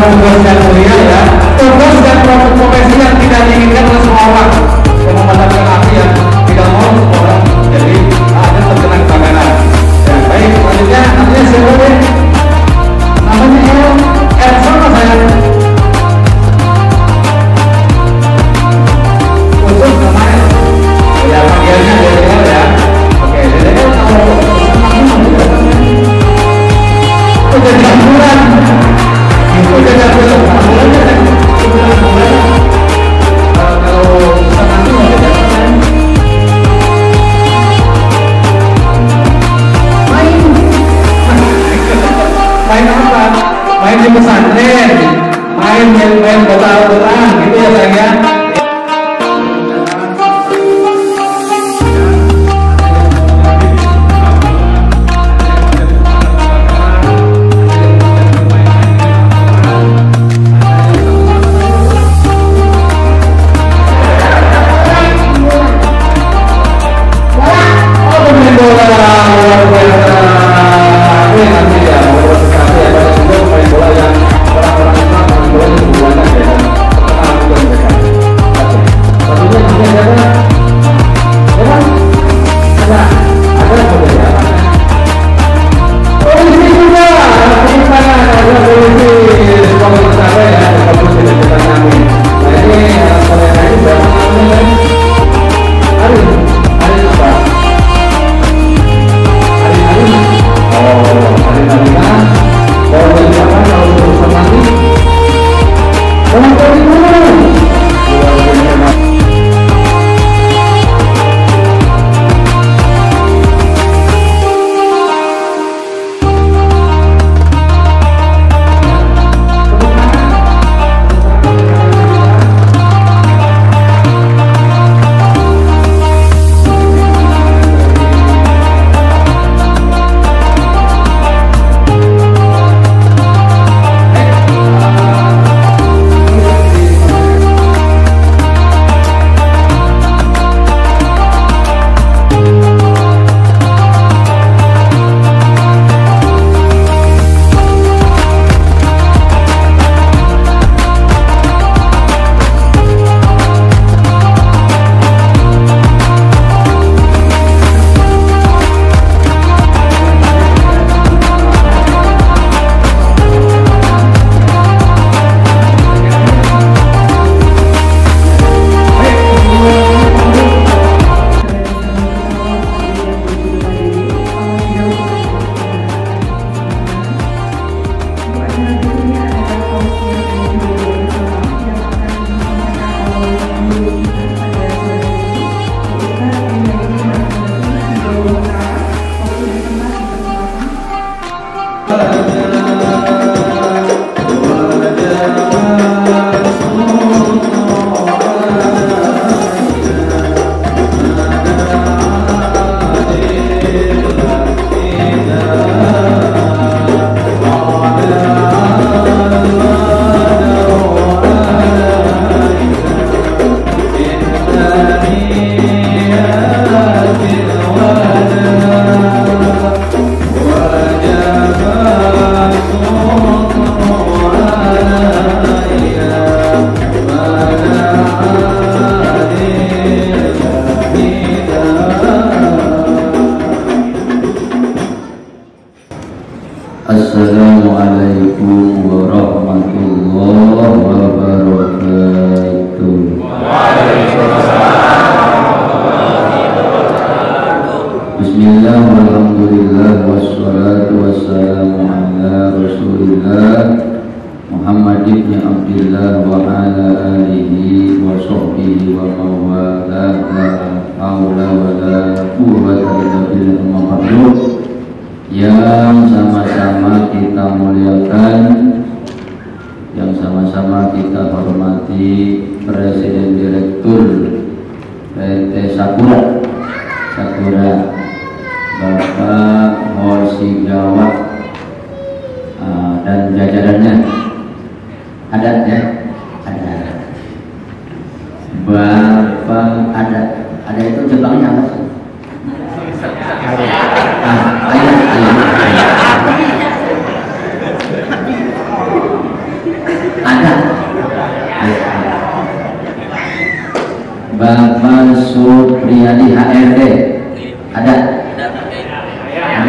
tugas dan mulia ya, tugas dan profesi yang tidak diinginkan oleh semua orang, yang memadamkan api yang tidak mau semua orang jadi ada terkena kebakaran. Ya, baik, selanjutnya namanya siapa deh? Namanya Elsa mas saya. Khusus namanya. Ya panggilannya DDL ya. Oke, DDL kalau udah campuran. Itu udah campuran. Kalau susah nanti udah campuran. Main apa? Main di pesantren, main bola-bolaan gitu ya sayang ya. Assalamualaikum warahmatullahi wabarakatuh. Bismillah, walhamdulillah, wassalatu wassalamu ala rasulillah Muhammad ibn Abdillah wa ala alihi wa sahbihi wa mawala la hawla wa la quwwata illa billah. Yang sama-sama kita muliakan, yang sama-sama kita hormati Presiden Direktur PT Sakura Bapak Hosi Jawa dan jajarannya. Ada ya? Ada. Bapak ada itu Jepangnya apa sih? Bapak Supriyadi HRD ada?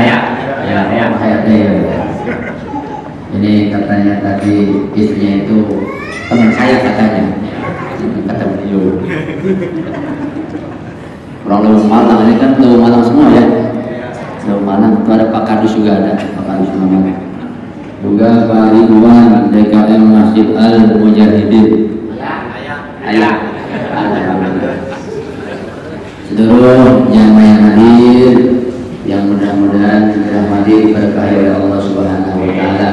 Ya, HRD. Ini katanya tadi istrinya itu teman saya katanya, kata beliau. Orang Lewung Malang ini kan Lewung Malang semua ya. Lewung Malang itu ada Pak Kardus juga ada, Pak Kardus Malang. Juga Pak Ridwan DKM Masjid Al Mujahidin. Ayah. Seluruh jamaah yang hadir, yang mudah-mudahan dirahmati diberkahi oleh Allah Subhanahu wa taala.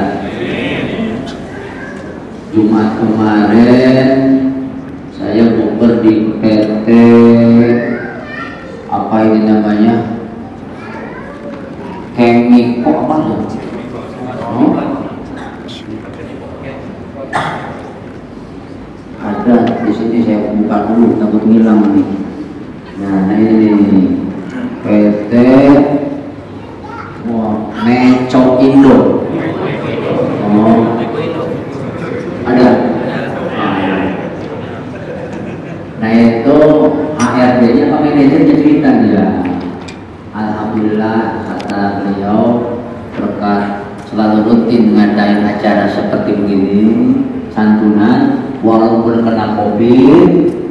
Jumat kemarin saya bukber di PT apa ini namanya? Kemiko apa tuh? Ada di sini, saya buka dulu takut hilang nih. Nah ini PT Meco Indo. Oh, ada. Nah itu HRD-nya Pak Manajer cerita dia. Alhamdulillah kata beliau berkat selalu rutin ngadain acara seperti begini, santunan, walaupun kena COVID,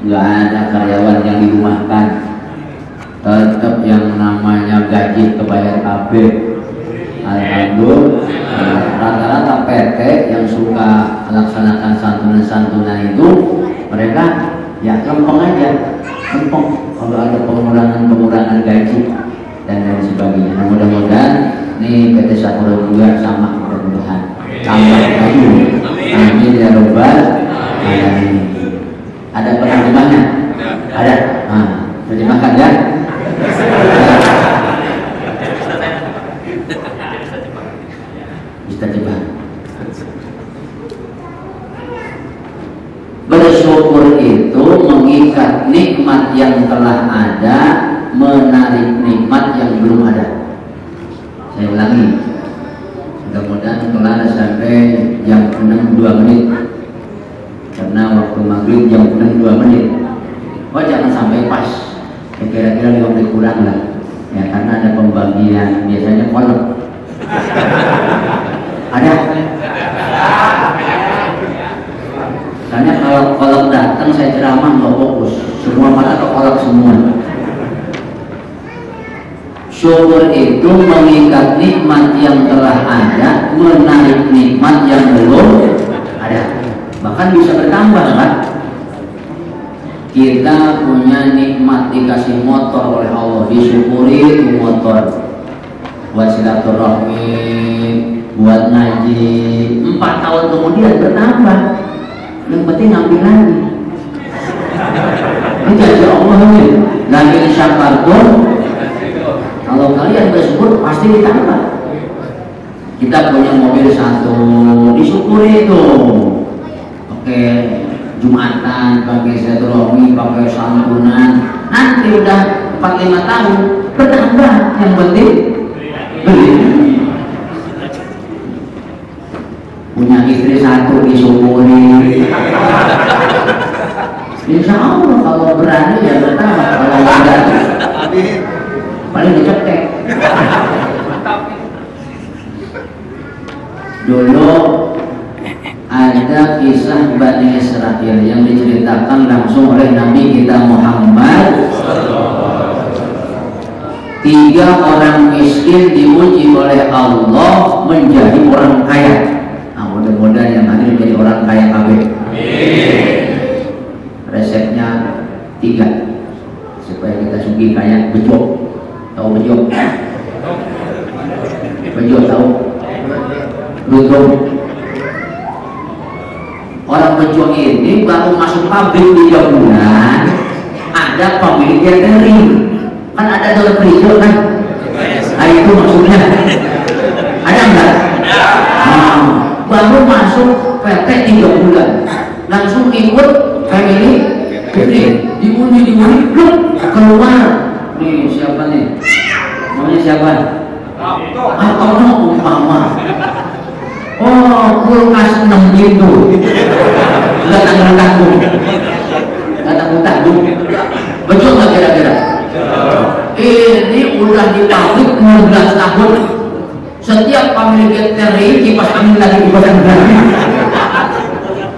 nggak ada karyawan yang dirumahkan, tetap yang namanya gaji kebayar KB. Alhamdulillah, rata-rata PT yang suka melaksanakan santunan-santunan itu mereka ya lempeng aja, lempeng kalau ada pengurangan gaji dan lain sebagainya. Nah, mudah-mudahan nih PT Sakura juga sama, mudah-mudahan tambah lagi. Amin ya robbal alamin. Ada penerjemahnya? Ada. Nah, terjemahkan ya. Bisa coba. Bersyukur itu mengikat nikmat yang telah ada, menarik nikmat yang belum ada. Saya ulangi. Mudah-mudahan kelar sampai jam 6 2 menit. Karena waktu maghrib jam 6 2 menit. Oh jangan sampai pas. Kira-kira 5 menit kurang lah. Ya karena ada pembagian biasanya kolom. Ada? Karena kalau kolom datang saya ceramah nggak fokus. Semua mata ke kolom semua. Syukur itu mengikat nikmat yang telah ada, menarik nikmat yang belum ada. Bahkan bisa bertambah kan? Kita punya nikmat dikasih motor oleh Allah, disyukuri itu motor buat silaturahmi, buat ngaji. 4 tahun kemudian bertambah. Yang penting ngambil lagi. Ini janji Allah ini. Lagi syakartum, kalau kalian bersyukur pasti ditambah. Kita punya mobil satu, disyukuri itu. Oke, Jumatan, pakai silaturahmi, pakai santunan. Nanti udah 4-5 tahun bertambah. Yang penting beli. Punya istri satu disyukuri. Insya Allah kalau berani ya bertambah. Kalau enggak paling dicetek. Dulu ada kisah Bani Israil yang diceritakan langsung oleh Nabi kita Muhammad. 3 orang miskin diuji oleh Allah menjadi orang kaya. Nah, mudah-mudahan yang hadir menjadi orang kaya kabeh. Resepnya 3 supaya kita sugih kaya. Bejo, tahu bejo? Bejo tahu? Betul. Orang bejo ini baru masuk pabrik 3 bulan, ada pemilik catering. Kan ada dalam bejo kan? Nah itu maksudnya. Ada enggak? Nah, baru masuk PT 3 bulan, langsung ikut family catering. Diundi, keluar. Nih siapa nih? Namanya siapa? Atau umpama. Oh, kulkas 6 pintu. Enggak tanggung-tanggung. Betul nggak kira-kira? Ini udah di pabrik 16 tahun. Setiap pemilik catering kipas angin lagi kipas angin lagi.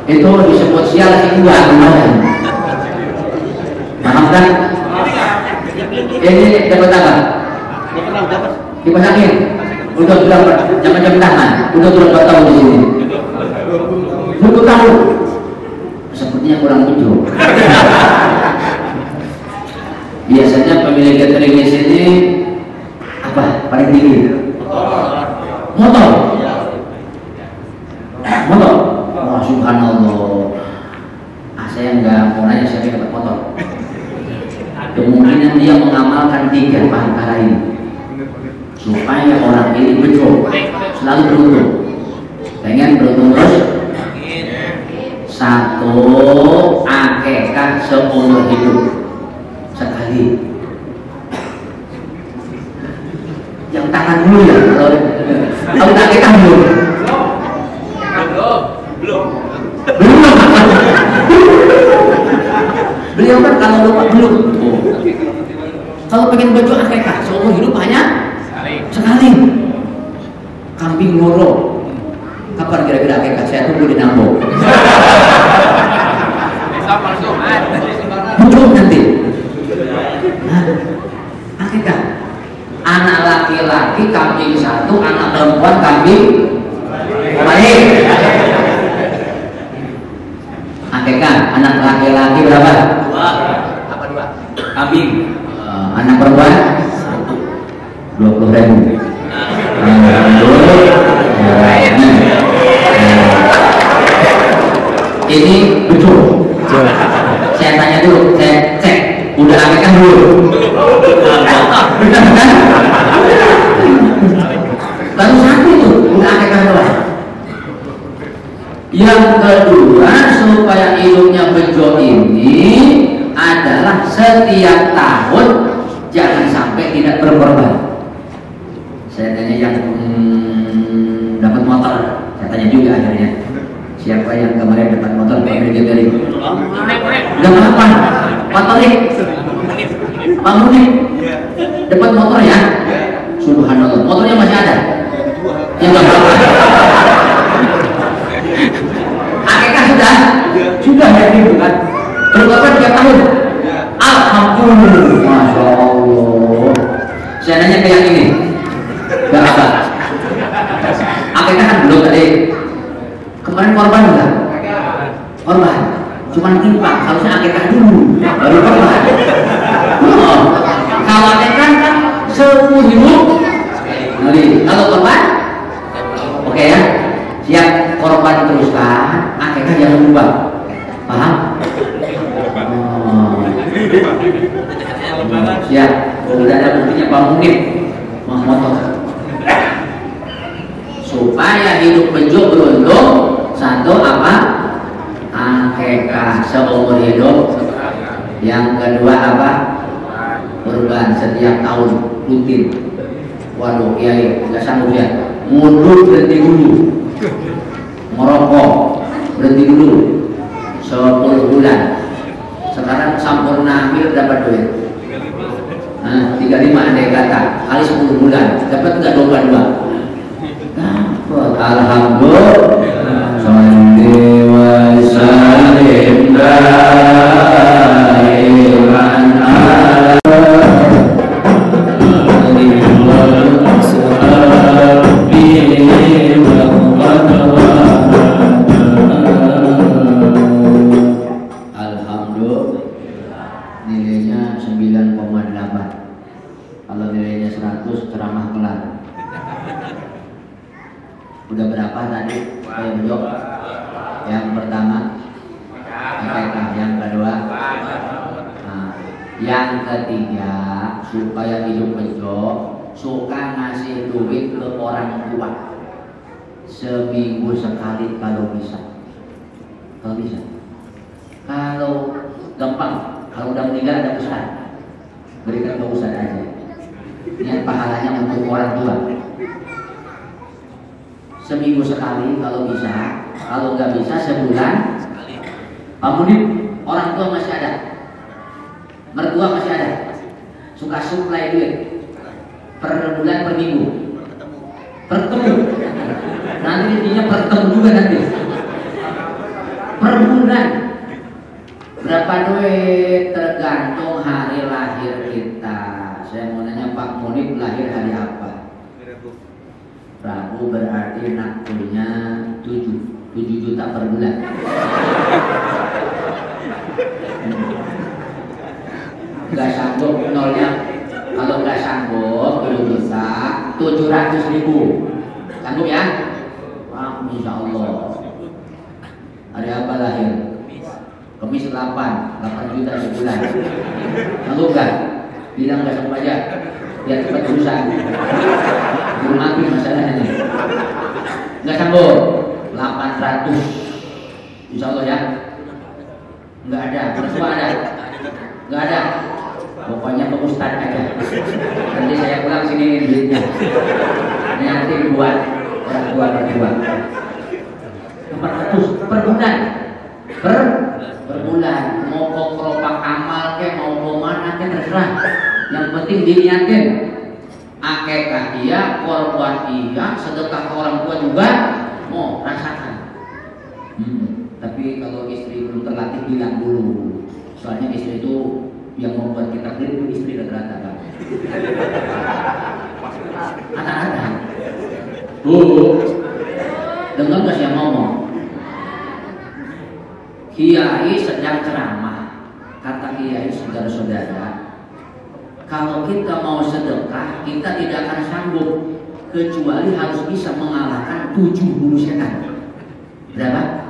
Itu disebut sial si dua kemarin. Paham kan? Ini dapat apa? Kipas angin. Udah jangan jam tangan. Udah 2 tahun di sini. 20 tahun. Sepertinya kurang tujuh. Biasanya pemilik catering di sini apa paling tinggi? Motor. Wah, subhanallah. Saya nggak mau nanya siapa yang dapat motor. Kemungkinan dia mengamalkan 3 perkara ini supaya orang ini betul selalu beruntung. Pengen beruntung terus? 1 akekah seumur hidup sekali. Yang tangan dulu ya, kalau akekah belum. Beliau kan kalau lupa belum. Kalau pengen baju akekah seumur hidup hanya sekali. Kambing ngoro. Kapan kira-kira akekah? Saya tunggu di Nambo. Belum nanti. Nah, akekah. Anak laki-laki kambing 1, anak perempuan kambing baik. Akekah anak laki-laki berapa? 2. Apa 2? Kambing. Anak perempuan 20.000. Ini betul. Saya tanya dulu, saya cek, udah akekah dulu? Benar kan? Baru 1 itu, udah akekah doang. Yang kedua, supaya hidupnya bejo ini adalah setiap tahun jangan sampai tidak berkorban. Saya tanya yang dapat motor, saya tanya juga akhirnya. Siapa yang kemarin dapat motor pemilik catering? Gak apa-apa, Pak Munif dapat motor ya? Subhanallah, motornya masih ada? Ya gak apa-apa. Akekah sudah? Sudah ya gitu kan? Berkorban 3 tahun? Alhamdulillah, Masya Allah. Saya nanya ke yang ini, gak apa? Akekah kan belum tadi. Kemarin korban enggak? Korban, cuman timpang. Harusnya akekah dulu, baru korban. Kalau akekah kan seumur hidup. Kalau korban, oke ya, siap korban teruskan. Akekah jangan berubah, paham? Siap. Udah ada buktinya Pak Munif mau motor. Supaya hidup bejo beruntung, 1 apa? Akekah seumur hidup. Yang kedua apa? Kurban setiap tahun rutin. Waduh, kiai nggak sanggup ya. Mundur berhenti dulu. Merokok berhenti dulu. 10 bulan. Sekarang sampurna hamil dapat duit. 35 andai kata kali 10 bulan dapat nggak domba 2? Alhamdulillah. Salli wa sallim daiman ala alhamdulillah. Nilainya 9,8. Kalau nilainya 100 ceramah kelar. Udah berapa tadi? Saya jawab. Yang pertama akekah, yang kedua yang ketiga supaya hidup bejo suka ngasih duit ke orang tua seminggu sekali kalau bisa. Kalau gampang, kalau udah meninggal ada ustaz, berikan ke ustaz aja. Niat pahalanya untuk orang tua. Seminggu sekali kalau bisa, kalau nggak bisa sebulan. Pak Munif, orang tua masih ada. Mertua masih ada, suka suplai duit per bulan per minggu, pertemu. Nanti intinya pertemu juga nanti. Per bulan berapa duit tergantung hari lahir kita. Saya mau nanya Pak Munib lahir hari apa? Rabu, berarti naktunya 7 juta per bulan. Gak sanggup nolnya, kalau gak sanggup 7 juta 700.000 sanggup ya? Wah, insya Allah. Hari apa lahir? Kamis 8 juta sebulan. Sanggup gak? Bilang gak sanggup aja, biar cepat urusan. Belum mati masalahnya nih. Gak sanggup 800 insya Allah ya. Nggak ada, mertua ada? Nggak ada. Pokoknya ke Ustadz aja. Nanti saya pulang sini duitnya. Nanti buat orang tua mertua. 400 per bulan. Per bulan. Mau keropak amal ke mau kemana ke terserah. Yang penting diniatin. Akekah iya, korban iya, sedekah ke orang tua juga mau rasakan. Tapi kalau istri belum terlatih bilang dulu. Soalnya istri itu yang membuat kita pelit itu istri rata-rata kan. Anak-anak. Bu, dengar gak saya ngomong? Kiai sedang ceramah. Kata Kiai saudara-saudara, kalau kita mau sedekah, kita tidak akan sanggup kecuali harus bisa mengalahkan 70 setan. Berapa?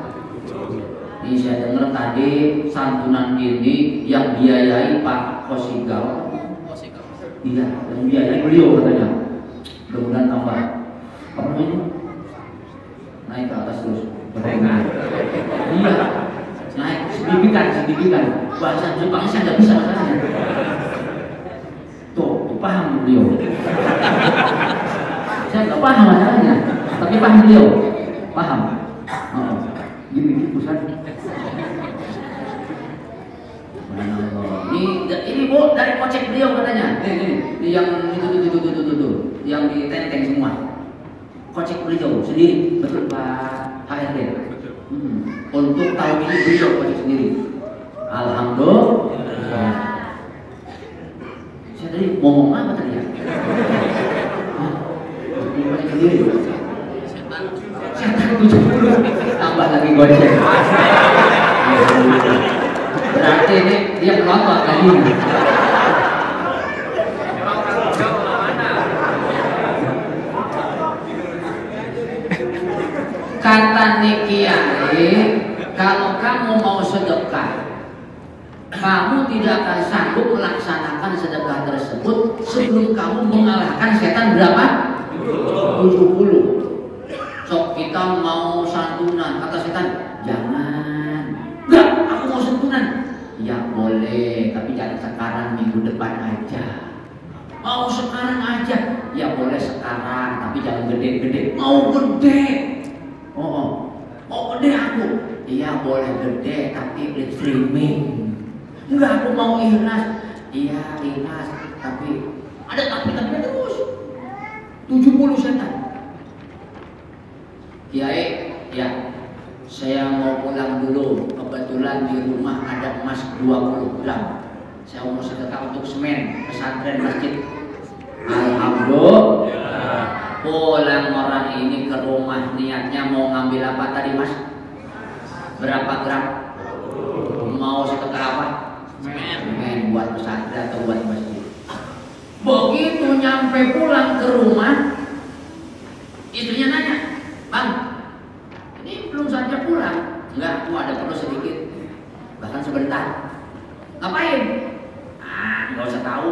Ini saya dengar tadi santunan ini yang biayai Pak Kosigal. Iya, yang biayai beliau katanya. Mudah-mudahan tambah apa ini? Naik ke atas terus. Iya, naik signifikan. Bahasa Jepang saya nggak bisa masalahnya. Tuh, paham beliau. Saya nggak paham masalahnya, tapi paham beliau. Paham. Gini pusat. Ini Bu dari kocek beliau katanya. Ini yang itu yang di tenteng semua. Kocek beliau sendiri, betul Pak HRD. Untuk tahun ini beliau kocek sendiri. Alhamdulillah. Saya tadi ngomong apa tadi ya? Kocek sendiri. Setan 70 tambah lagi gocek. Berarti ini dia melotot lagi. Kata Kiai, kalau kamu mau sedekah, kamu tidak akan sanggup melaksanakan sedekah tersebut sebelum kamu mengalahkan setan berapa? 70. Sok kita mau santunan, kata setan, jangan. Enggak, aku mau santunan. Ya boleh, tapi jangan sekarang, minggu depan aja. Mau sekarang aja, ya boleh sekarang, tapi jangan gede-gede. Mau gede, mau gede aku. Iya boleh gede, tapi live streaming. Enggak, aku mau ikhlas. Iya ikhlas, tapi ada tapi terus. 70 setan. Kiai, ya, saya mau pulang dulu. Kebetulan di rumah ada emas 20 gram. Saya mau sedekah untuk semen pesantren masjid. Alhamdulillah. Pulang orang ini ke rumah niatnya mau ngambil apa tadi Mas? Berapa gram? Mau sedekah apa? Semen buat pesantren atau buat masjid. Begitu nyampe pulang ke rumah, istrinya nanya, Bang, ini belum saatnya pulang. Enggak, aku ada perlu sedikit. Bahkan sebentar. Ngapain? Nggak usah tahu.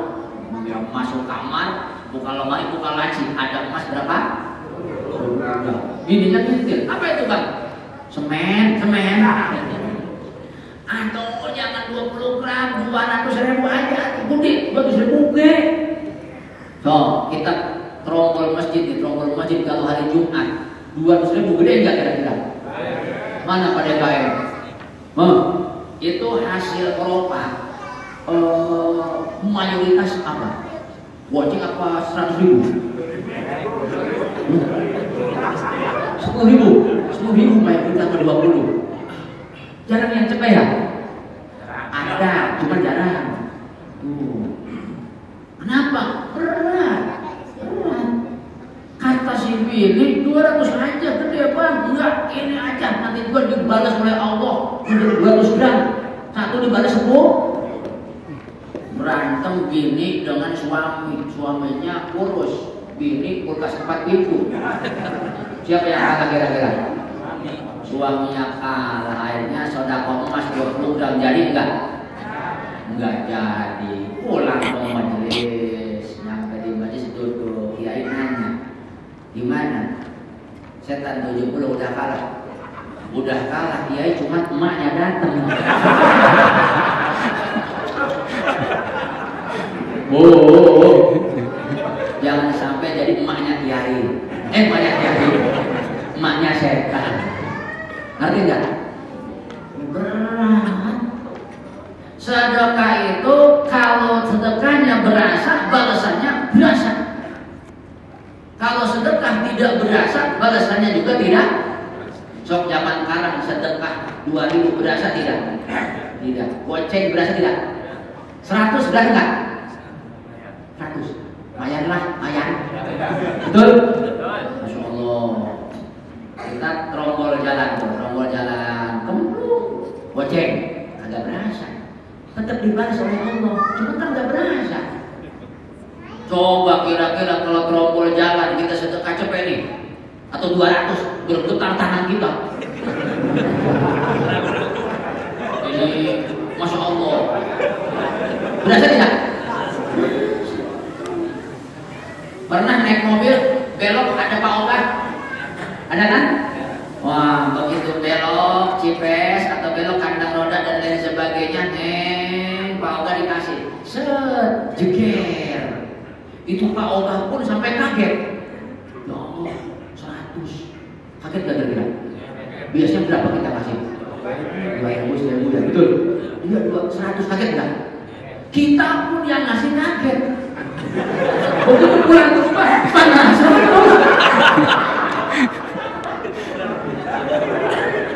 Dia masuk kamar, buka lemari, buka laci. Ada emas berapa? Bininya ngintil. Apa itu Bang? Semen. Atau jangan 20 gram, 200.000 aja. Gede, 200.000 gede. So, kita trombol masjid kalau hari Jumat 200.000 gede enggak kira-kira? Mana pada KM? Itu hasil keropak. mayoritas apa? Watching apa 100.000? 10.000 mayoritas ke 20. Jarang yang cepet ya? Ada, cuma jarang. Kenapa? Berat. Kata si Billy 200 aja, gede bang. Enggak, ini aja. Nanti gua dibalas oleh Allah 200 gram. Satu dibalas 10. Berantem bini dengan suaminya kurus. Bini kulkas 4 pintu. Siapa yang kalah kira-kira? Suaminya kalah. Akhirnya sodako emas 20 gram. Jadi enggak? Enggak jadi. Pulang ke majelis. Nyampe di majelis duduk. Kiai nanya, gimana? Setan 70 udah kalah. Udah kalah, Kiai, cuma emaknya datang. Jangan sampai jadi emaknya Kiai. Emaknya Kiai. Emaknya setan. Ngerti enggak? Berat. Sedekah itu kalau sedekahnya berasa, balasannya berasa. Kalau sedekah tidak berasa, balasannya juga tidak. Sok zaman sekarang sedekah 2.000 berasa tidak? Tidak. Goceng berasa tidak? 100 berasa enggak? 100. Mayan lah, mayan. Betul? Masya Allah. Kita terombol jalan, kemulung, goceng, agak berasa. Tetap dibalas oleh Allah, cuma kan nggak berasa. Coba kira-kira kalau terombol jalan kita sedekah cepet nih, atau 200 bergetar tangan kita. Ini Masya Allah. Berasa tidak? Pernah naik mobil belok ada Pak Oga? Ada kan? Wah, begitu belok Cipes atau belok kandang roda dan lain sebagainya, Pak Oga dikasih set jeger. Itu Pak Oga pun sampai kaget. Ya Allah, 100. Kaget gak kira-kira? Biasanya berapa kita kasih? 2.000 ya, betul? Iya, 100. Kaget gak? Kita pun yang ngasih kaget. Begitu pulang ke rumah, panas.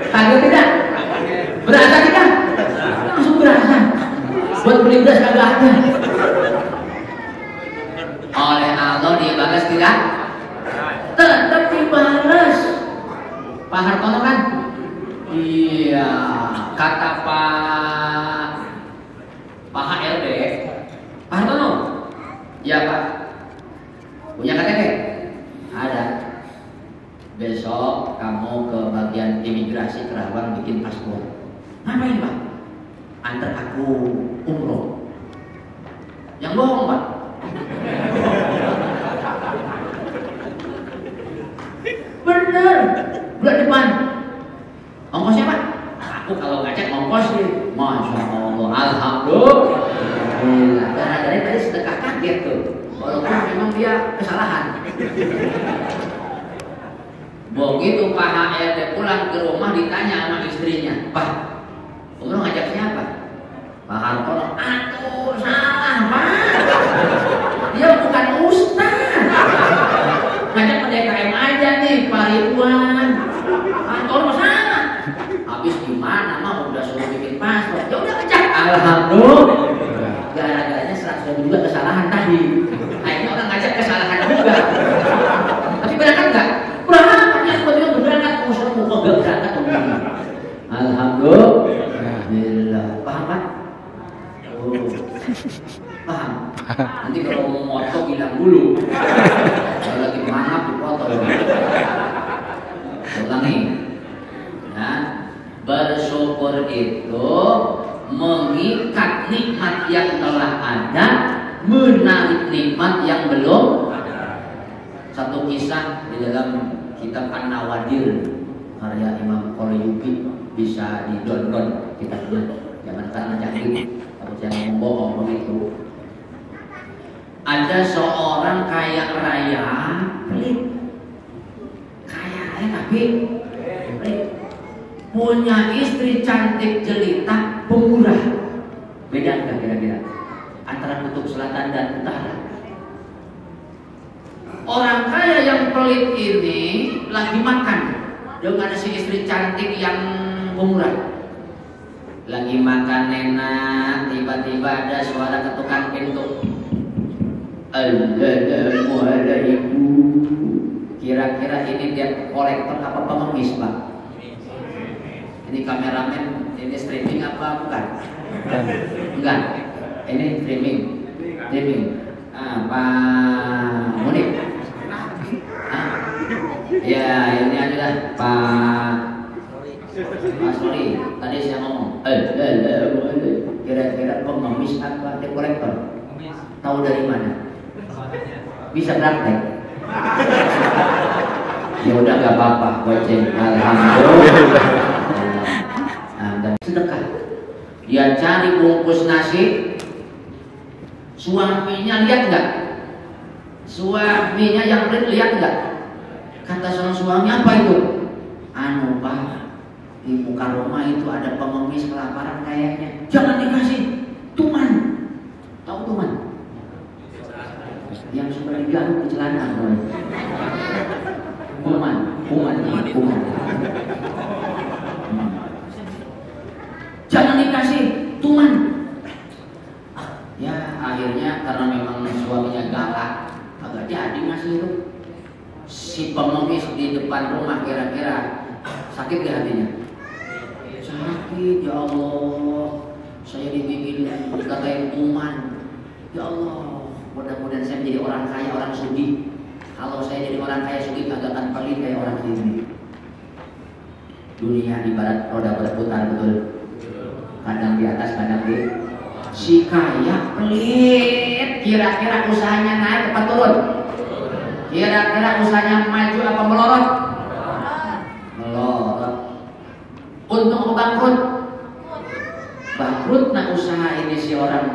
Kaget tidak? Berasa tidak? Langsung berasa. Buat beli beras kagak ada. Oleh Allah dibalas tidak? Tetap dibalas. Pak Hartono kan? Iya. Kata Pak HRD, Pak Hartono. Ya Pak. Punya KTP? Ada. Besok kamu ke bagian imigrasi Kerawang bikin paspor. Ngapain Pak? Antar aku umroh. Yang bohong Pak. Bener. Bulan depan. Ongkosnya Pak? Aku kalau ngajak ongkos sih. Masya Allah. Alhamdulillah. Gara-gara tadi sedekah kaget tuh. Walaupun memang dia kesalahan. Begitu Pak HRD pulang ke rumah ditanya sama istrinya, Pak, umroh ngajak siapa? Pak Hartono, aduh salah Pak. Dia bukan ustaz. Ngajak PDKM aja nih Pak Ridwan. Hartono salah. Habis gimana mah udah suruh bikin paspor. Ya udah ngajak. Alhamdulillah. Gara-garanya 100.000 juga kesalahan tadi. Akhirnya orang ngajak kesalahan juga. Tapi berangkat enggak? Berangkat. Berangkat, gak berangkat. Alhamdulillah. Paham Pak? Paham? Nanti kalau mau moto bilang dulu. Kalau lagi mangap dipoto. Ulangi. Ya, bersyukur itu mengikat nikmat yang telah ada, menarik nikmat yang belum ada. Satu kisah di dalam kitab An-Nawadir karya Imam Qalyubi bisa di-download kitabnya. Jangan karena jahil atau jangan bohong begitu. Ada seorang kaya raya pelit. Kaya raya tapi pelit. Punya istri cantik jelita, pemurah. Beda nggak kira-kira antara kutub selatan dan utara? Orang kaya yang pelit ini lagi makan dengan si istri cantik yang pemurah. Lagi makan enak, tiba-tiba ada suara ketukan pintu. Assalamualaikum. Kira-kira ini dia kolektor apa pengemis, Pak? Ini kameramen, ini streaming apa bukan? Enggak. Ini streaming. Pak Munib. Ya, ini adalah Pak Soli. Tadi saya ngomong, kira-kira pengemis apa dia kolektor? Tahu dari mana? Bisa praktek? Ya udah nggak apa-apa, goceng. Alhamdulillah. Dan sedekah. Dia cari bungkus nasi. Suaminya lihat nggak? Suaminya yang lihat nggak? Kata seorang suami, apa itu? Anu Pak, di muka rumah itu ada pengemis kelaparan kayaknya. Jangan dikasih. Tuman. Tahu tuman? Yang suka digaruk di celana. Tuman. Jangan dikasih. Tuman. Ya akhirnya karena memang suaminya galak, agak jadi ngasih itu. Si pengemis di depan rumah kira-kira sakit gak hatinya? Sakit, ya Allah. Saya dikatain kuman. Ya Allah, mudah-mudahan saya menjadi orang kaya, orang sugih. Kalau saya jadi orang kaya sugih, agak akan pelit kayak orang ini. Dunia ibarat roda berputar, betul. Kadang di atas, kadang di. Si kaya pelit. Kira-kira usahanya naik apa turun? Kira-kira usahanya maju apa melorot? Melorot. Untung apa bangkrut? Bangkrut. Nah usaha ini si orang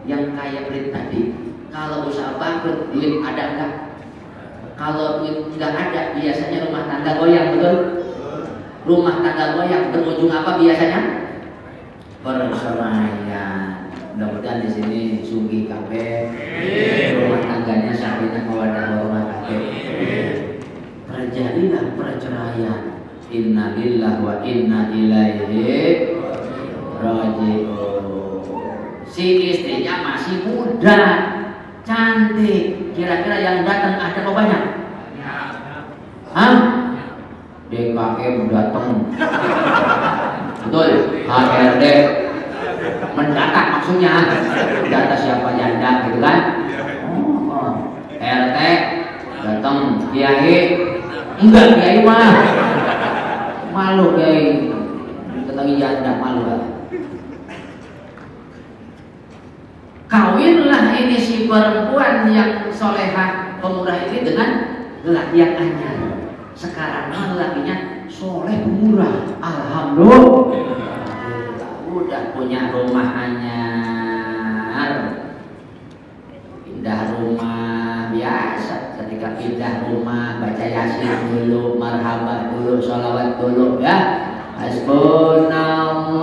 yang kaya pelit tadi. Kalau usaha bangkrut, duit ada enggak? Kalau duit enggak ada, biasanya rumah tangga goyang, betul? Rumah tangga goyang berujung apa biasanya? Perceraian. Mudah-mudahan di sini sugih kabeh, rumah tangganya sakinah mawaddah warahmah kabeh. Terjadilah perceraian. Inna lillahi wa inna ilaihi raji'un. Si istrinya masih muda, cantik. Kira-kira yang datang ada kok banyak? Hah? DKM datang. Betul, HRD mendatang maksudnya. Data siapa janda gitu kan? RT datang, kiai enggak, kiai mah malu, kiai datangi janda malu lah. Kawinlah ini si perempuan yang solehah pemurah ini dengan lelaki yang anyar. Sekarang lelakinya soleh pemurah, alhamdulillah. Udah punya rumah anyar, pindah rumah biasa. Ketika pindah rumah baca yasin dulu, marhabah dulu, sholawat dulu ya. Hasbunallah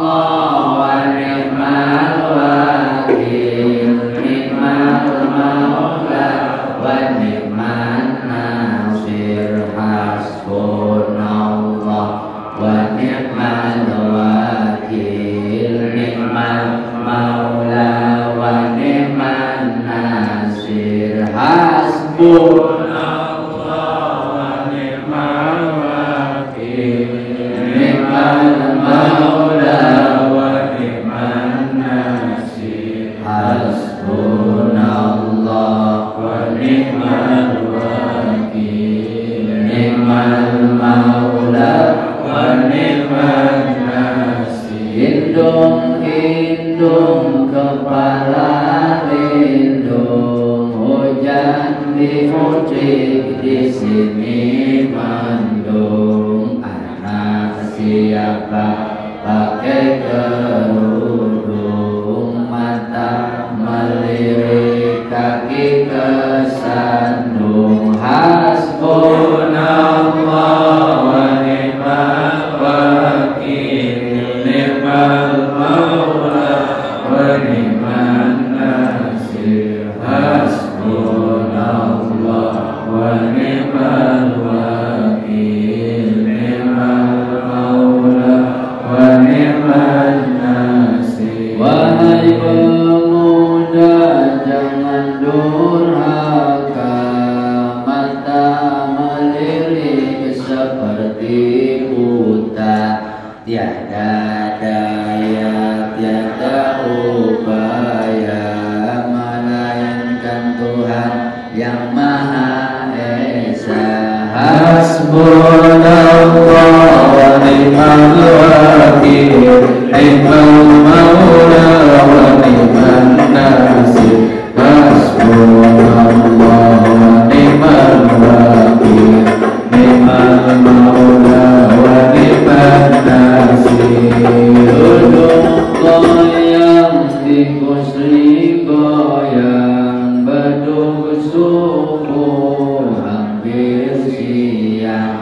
wa ni'mal wakil, ni'mal maula wa ni'man nasir. Hasbunallah wa ni'mal wakil, ni'mal maula wa ni'man nasir. Hasbunallah wa ni'mal wakil, ni'mal maula wa ni'man nasir. Hasbunallah wa ni'mal wakil, ni'mal maula wa ni'man nasir. Hindung hindung kepala lindung, hujan dimudik di sini mendung. Anak siapa pakai kerudung, mata melirik kaki kesandung. Hasbunallah wa ni'mal wakil, ni'mal maula wa tiada daya tiada upaya melainkan Tuhan yang Maha Esa. Hasbunallah wa ni'mal wakil, ni'mal maula wa ni'man nasir. Hasbunallah wa ni'mal wakil, ni'mal maula wa ni'man nasir. Duduk goyang di kursi goyang, bedug subuh hampir siang,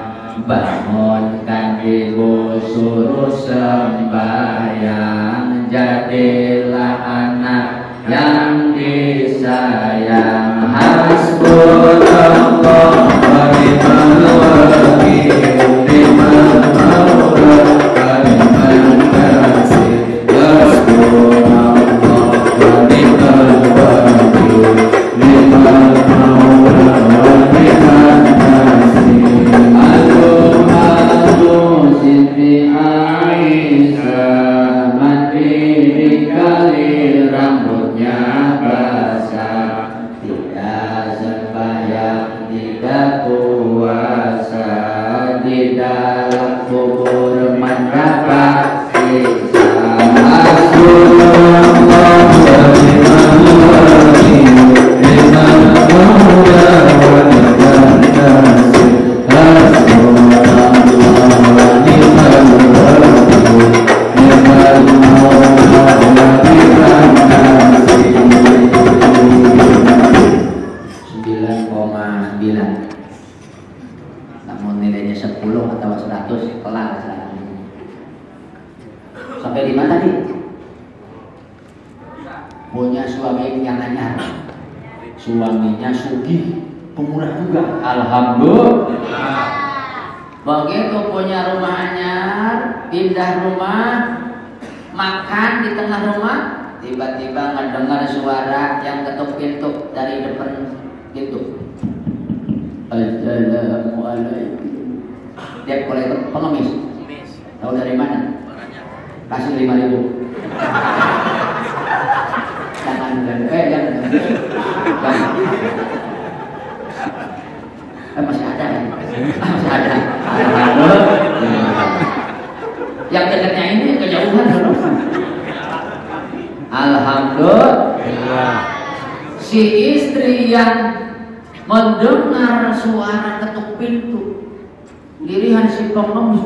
bangunkan ibu suruh sembahyang, jadilah anak yang disayang. Hasbunallah wa ni'mal wakil, ni'mal maula wa ni'man nasir. Hasbunallah wa ni'mal wakil, ni'mal maula wa ni'man nasir. Aduh Siti Aisyah, mandi kali rambutnya basah, tidak sembahyang tidak puasa, di dalam kubur mendapat siksa. Hasbunallah wa ni'mal wakil, ni'mal maula wa ni'man nasir. Hasbunallah wa ni'mal wakil, ni'mal maula wa ni'man nasir. 9,9. Namun nilainya 10 atau 100 kelar sekarang. Sampai di mana tadi? Punya suami yang anyar, suaminya sugih, pemurah juga. Alhamdulillah. Begitu punya rumah anyar, pindah rumah, makan di tengah rumah, tiba-tiba ngedengar suara yang ketuk pintu dari depan pintu. Assalamualaikum. Dia kolektor pengemis. Tahu dari mana? Kasih 5.000. Jangan jangan. Masih ada ya? Masih ada. Yang dekatnya ini kejauhan dulu. Alhamdulillah. Si istri yang mendengar suara ketuk pintu, dilihat si pengemis,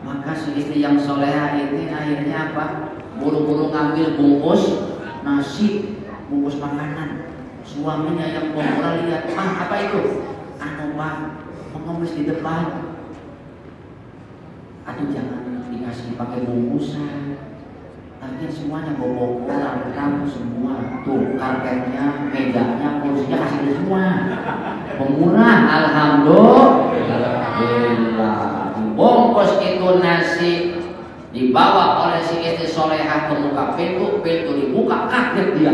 maka si istri yang soleha ini akhirnya apa? Buru-buru ngambil bungkus nasi, bungkus makanan. Suaminya yang pemurah lihat, apa itu? Anu Pak, pengemis di depan. Aduh jangan dikasih pakai bungkusan. Tapi semuanya bawa kolam, kamu semua tuh karpetnya, mejanya, kursinya kasih semua. Pemurah, alhamdulillah. Bungkus itu nasi dibawa oleh si istri solehah ke muka pintu, pintu dibuka, kaget dia.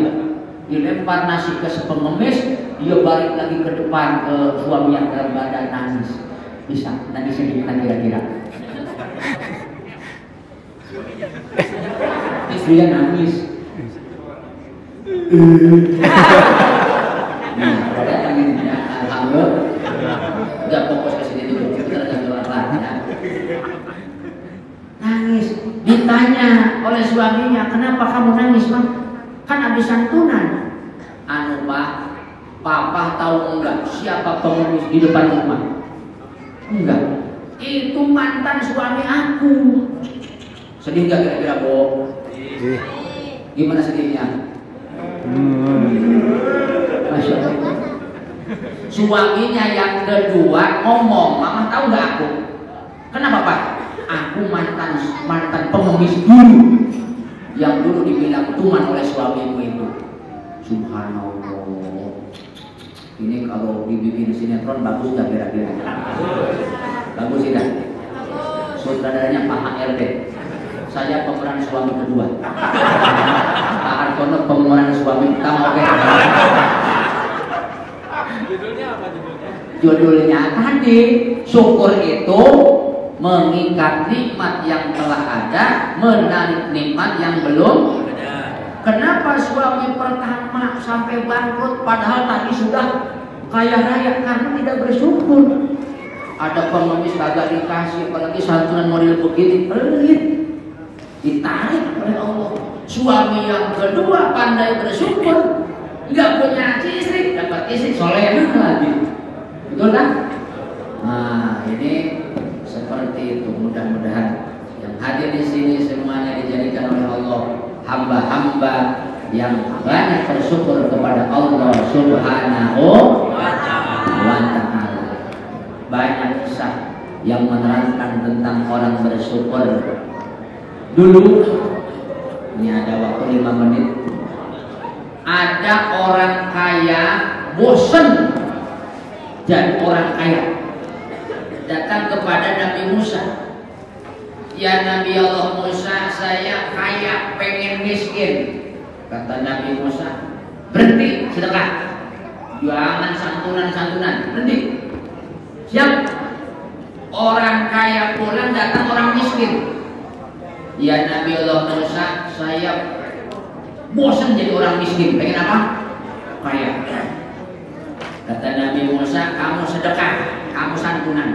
Dilempar nasi ke si pengemis, dia balik lagi ke depan ke suami yang dalam badan nangis. Bisa, nangisnya gimana kira-kira? Istrinya nangis. Alhamdulillah. Gak fokus ke sini dulu, kita jalan ya. Nangis. Ditanya oleh suaminya, kenapa kamu nangis, Mak? Kan habis santunan. Anu Pak, Papa tahu enggak siapa pengemis di depan rumah? Enggak. Itu mantan suami aku. Sedih nggak kira-kira, Bo? Gimana sedihnya? Masya Allah. Suaminya yang kedua ngomong, Mama tahu nggak aku? Kenapa Pak? Aku mantan pengemis dulu, yang dulu dibilang tuman oleh suamimu itu. Subhanallah. Ini kalau dibikin sinetron bagus nggak kira-kira? Bagus tidak? Sutradaranya Pak HRD. Saya pemeran suami kedua. Pak Hartono pemeran suami pertama. Oke. Judulnya apa judulnya? Judulnya tadi syukur itu mengikat nikmat yang telah ada, menarik nikmat yang belum ada. Kenapa suami pertama sampai bangkrut padahal tadi sudah kaya raya? Karena tidak bersyukur. Ada pengemis kagak dikasih, apalagi santunan model begini, pelit, ditarik oleh Allah. Suami yang kedua pandai bersyukur, nggak punya istri, dapat istri solehah lagi, betul kan? Nah ini seperti itu. Mudah-mudahan yang hadir di sini semuanya dijadikan oleh Allah hamba-hamba yang banyak bersyukur kepada Allah Subhanahu wa Ta'ala. Banyak kisah yang menerangkan tentang orang bersyukur. Dulu ini ada waktu 5 menit. Ada orang kaya bosan jadi orang kaya, datang kepada Nabi Musa. Ya Nabi Allah Musa, saya kaya pengen miskin. Kata Nabi Musa, berhenti sedekah, jangan santunan-santunan, berhenti. Siap. Orang kaya pulang, datang orang miskin. Ya Nabi Allah Musa, saya bosan jadi orang miskin, pengen apa? Kaya. Kata Nabi Musa, kamu sedekah, kamu santunan.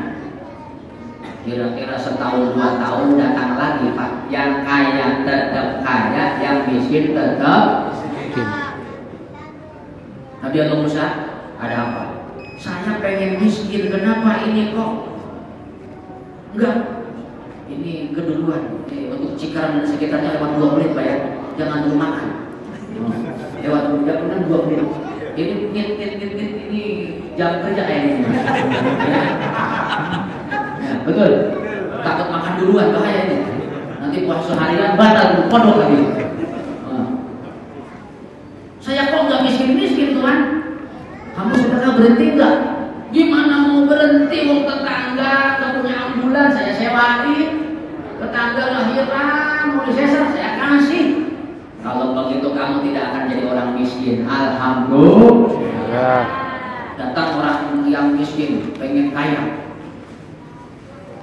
Kira-kira setahun 2 tahun datang lagi, Pak. Yang kaya tetap kaya, yang miskin tetap miskin. Nabi Allah Musa, ada apa? Saya pengen miskin, kenapa ini kok? Enggak, ini keduluan. Untuk Cikarang dan sekitarnya lewat 2 menit Pak ya. Jangan dulu makan. Lewat udah 2 menit. Ini jam kerja ini. Ya, betul. Takut makan duluan bahaya ini. Nanti puasa harian batal pondok lagi. Saya kok nggak miskin Tuhan? Kamu sedekah berhenti nggak? Gimana mau berhenti? Wong tetangga nggak punya ambulan, saya sewain. Tetangga lahiran mau disesar, saya kasih. Kalau begitu kamu tidak akan jadi orang miskin. Alhamdulillah. Datang orang yang miskin, pengen kaya.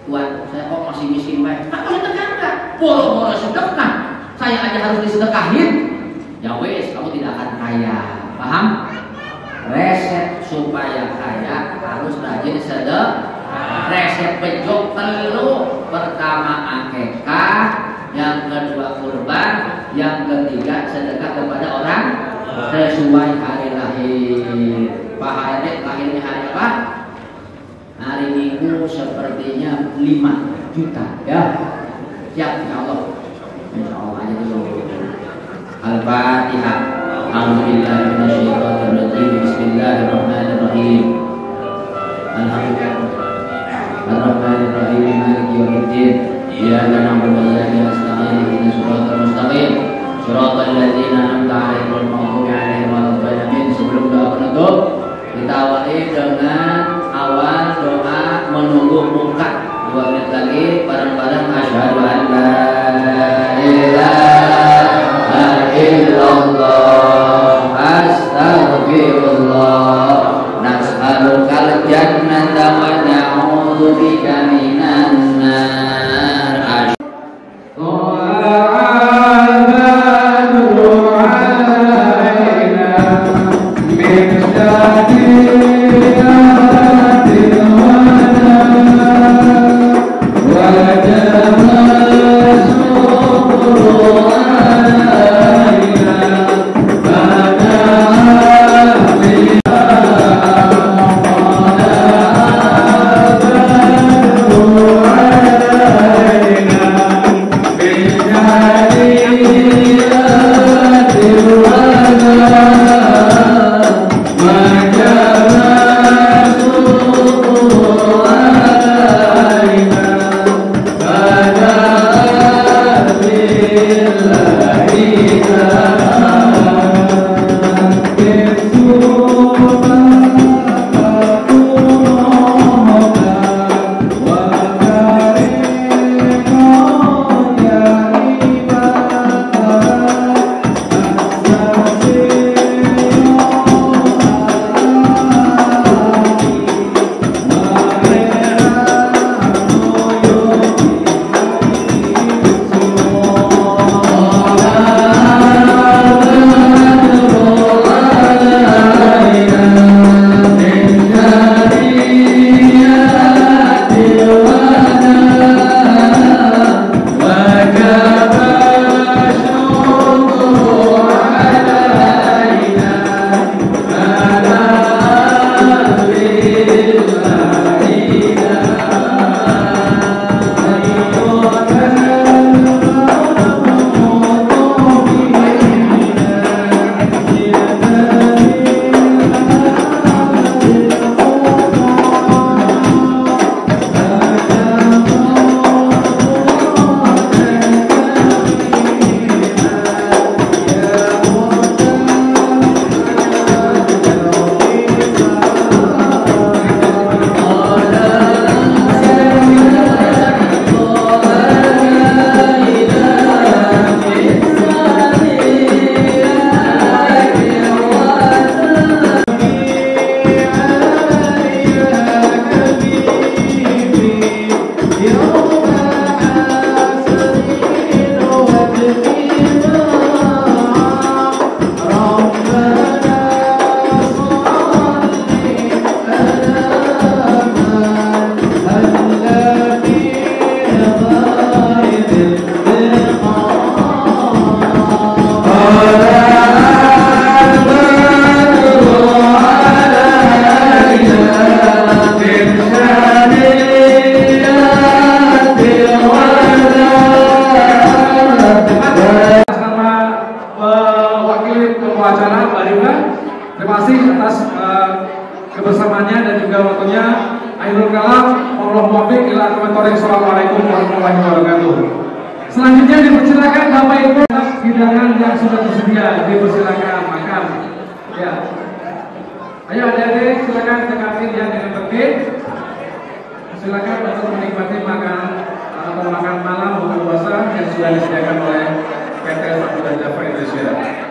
Tuhan, saya kok masih miskin baik? Aku sedekah enggak? Boro-boro sedekah. Saya aja harus disedekahin. Ya wes, kamu tidak akan kaya. Paham? Resep supaya kaya harus rajin sedekah. Resep bejok telu. Pertama akikah, yang kedua kurban, yang ketiga sedekah kepada orang sesuai hari lahir. Pak Hadik lahirnya hari apa? Hari Minggu, sepertinya 5 juta ya. Siap insya Allah. Insya Allah aja dulu. Al-Fatihah. Alhamdulillahirrahmanirrahim. Bismillahirrahmanirrahim. Alhamdulillah. Ar-Rahmanirrahim. Maliki yaumiddin. Iyyaka na'budu wa iyyaka nasta'in. Ihdinas siratal mustaqim. Shiratal ladzina an'amta 'alaihim ghairil maghdubi 'alaihim waladdallin. Sebelum doa penutup, kita awali dengan awal doa menunggu muka. 2 menit lagi bareng-bareng asyhadu an la ilaha illallah astaghfirullah nas'alukal jannata wa na'udzubika minan nar. Alhamdulillah. waktunya dan juga waktunya. Akhirul kalam, Allah muwaffiq ila aqwamit. Assalamualaikum warahmatullahi wabarakatuh. Selanjutnya dipersilakan Bapak Ibu hidangan yang sudah tersedia, dipersilakan makan. Ya. Ayo adik-adik silakan dekati dia dengan tertib. Silakan untuk menikmati makanan atau makan malam buka puasa yang sudah disediakan oleh PT Samudra Java Indonesia.